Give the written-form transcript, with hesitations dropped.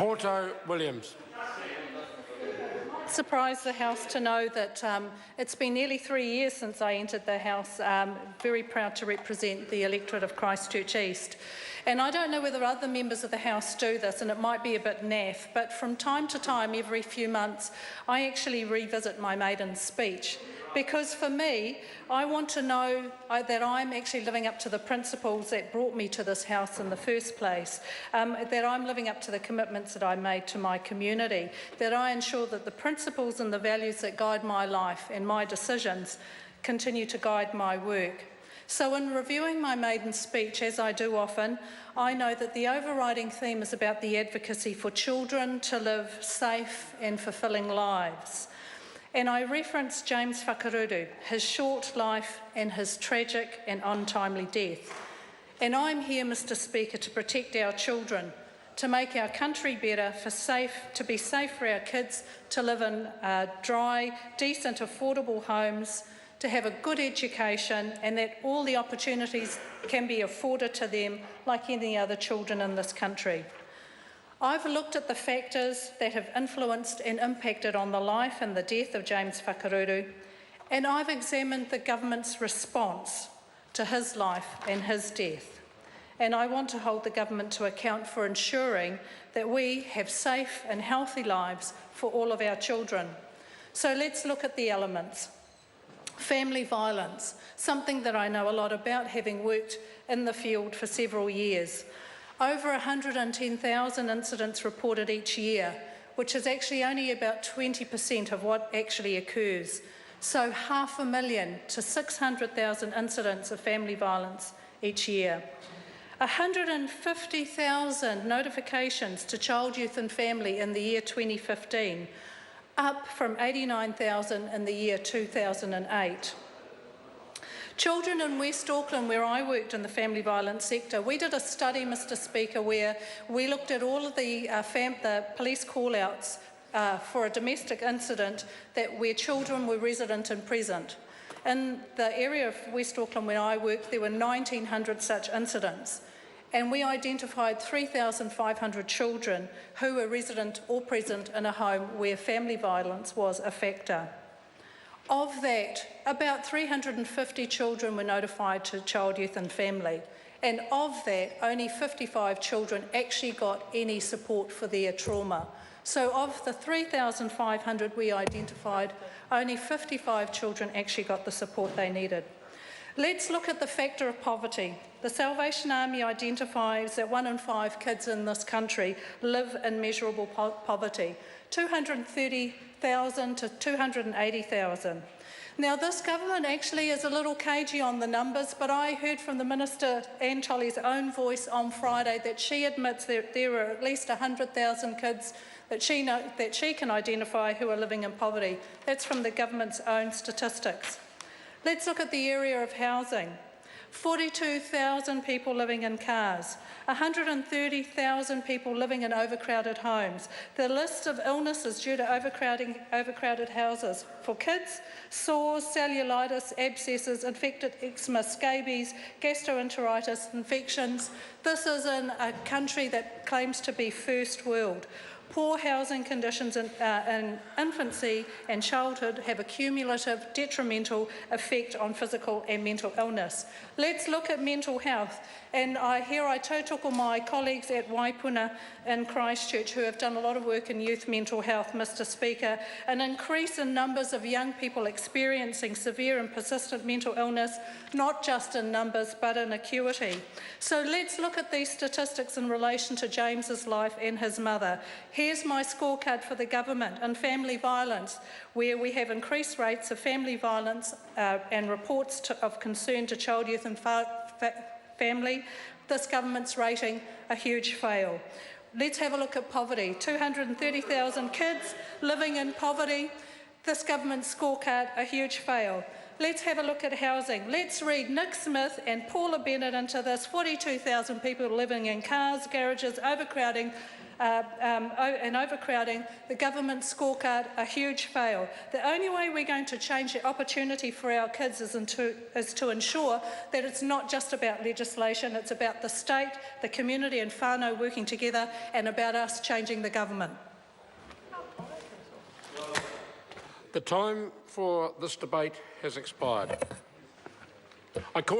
Porto Williams. Surprised the House to know that it's been nearly 3 years since I entered the House. Very proud to represent the electorate of Christchurch East. And I don't know whether other members of the House do this, and it might be a bit naff, but from time to time, every few months, I actually revisit my maiden speech. Because for me, I want to know that I'm actually living up to the principles that brought me to this House in the first place, that I'm living up to the commitments that I made to my community, that I ensure that the principles and the values that guide my life and my decisions continue to guide my work. So in reviewing my maiden speech, as I do often, I know that the overriding theme is about the advocacy for children to live safe and fulfilling lives. And I reference James Whakaruru, his short life and his tragic and untimely death. And I'm here, Mr. Speaker, to protect our children, to make our country better, to be safe for our kids, to live in dry, decent, affordable homes, to have a good education, and that all the opportunities can be afforded to them like any other children in this country. I've looked at the factors that have influenced and impacted on the life and the death of James Whakaruru, and I've examined the government's response to his life and his death. And I want to hold the government to account for ensuring that we have safe and healthy lives for all of our children. So let's look at the elements. Family violence, something that I know a lot about, having worked in the field for several years. Over 110,000 incidents reported each year, which is actually only about 20% of what actually occurs. So 500,000 to 600,000 incidents of family violence each year. 150,000 notifications to Child, Youth and Family in the year 2015, up from 89,000 in the year 2008. Children in West Auckland, where I worked in the family violence sector, we did a study, Mr. Speaker, where we looked at all of the police call-outs for a domestic incident where children were resident and present. In the area of West Auckland where I worked, there were 1,900 such incidents, and we identified 3,500 children who were resident or present in a home where family violence was a factor. Of that, about 350 children were notified to Child, Youth and Family, and of that, only 55 children actually got any support for their trauma. So of the 3,500 we identified, only 55 children actually got the support they needed. Let's look at the factor of poverty. The Salvation Army identifies that 1 in 5 kids in this country live in measurable poverty, 230,000 to 280,000. Now, this government actually is a little cagey on the numbers, but I heard from the Minister Anne Tolley's own voice on Friday that she admits that there are at least 100,000 kids that she can identify who are living in poverty. That's from the government's own statistics. Let's look at the area of housing. 42,000 people living in cars, 130,000 people living in overcrowded homes. The list of illnesses due to overcrowded houses for kids: sores, cellulitis, abscesses, infected eczema, scabies, gastroenteritis, infections. This is in a country that claims to be first world. Poor housing conditions in infancy and childhood have a cumulative detrimental effect on physical and mental illness. Let's look at mental health. And I tautoko my colleagues at Waipuna in Christchurch who have done a lot of work in youth mental health, Mr. Speaker. An increase in numbers of young people experiencing severe and persistent mental illness, not just in numbers but in acuity. So let's look at these statistics in relation to James's life and his mother. Here's my scorecard for the government in family violence, where we have increased rates of family violence and reports of concern to Child, Youth and Family. This government's rating a huge fail. Let's have a look at poverty. 230,000 kids living in poverty. This government's scorecard a huge fail. let's have a look at housing. Let's read Nick Smith and Paula Bennett into this. 42,000 people living in cars, garages, overcrowding, the government scorecard, a huge fail. The only way we're going to change the opportunity for our kids is to ensure that it's not just about legislation, it's about the state, the community and whānau working together, and about us changing the government. The time for this debate has expired. I call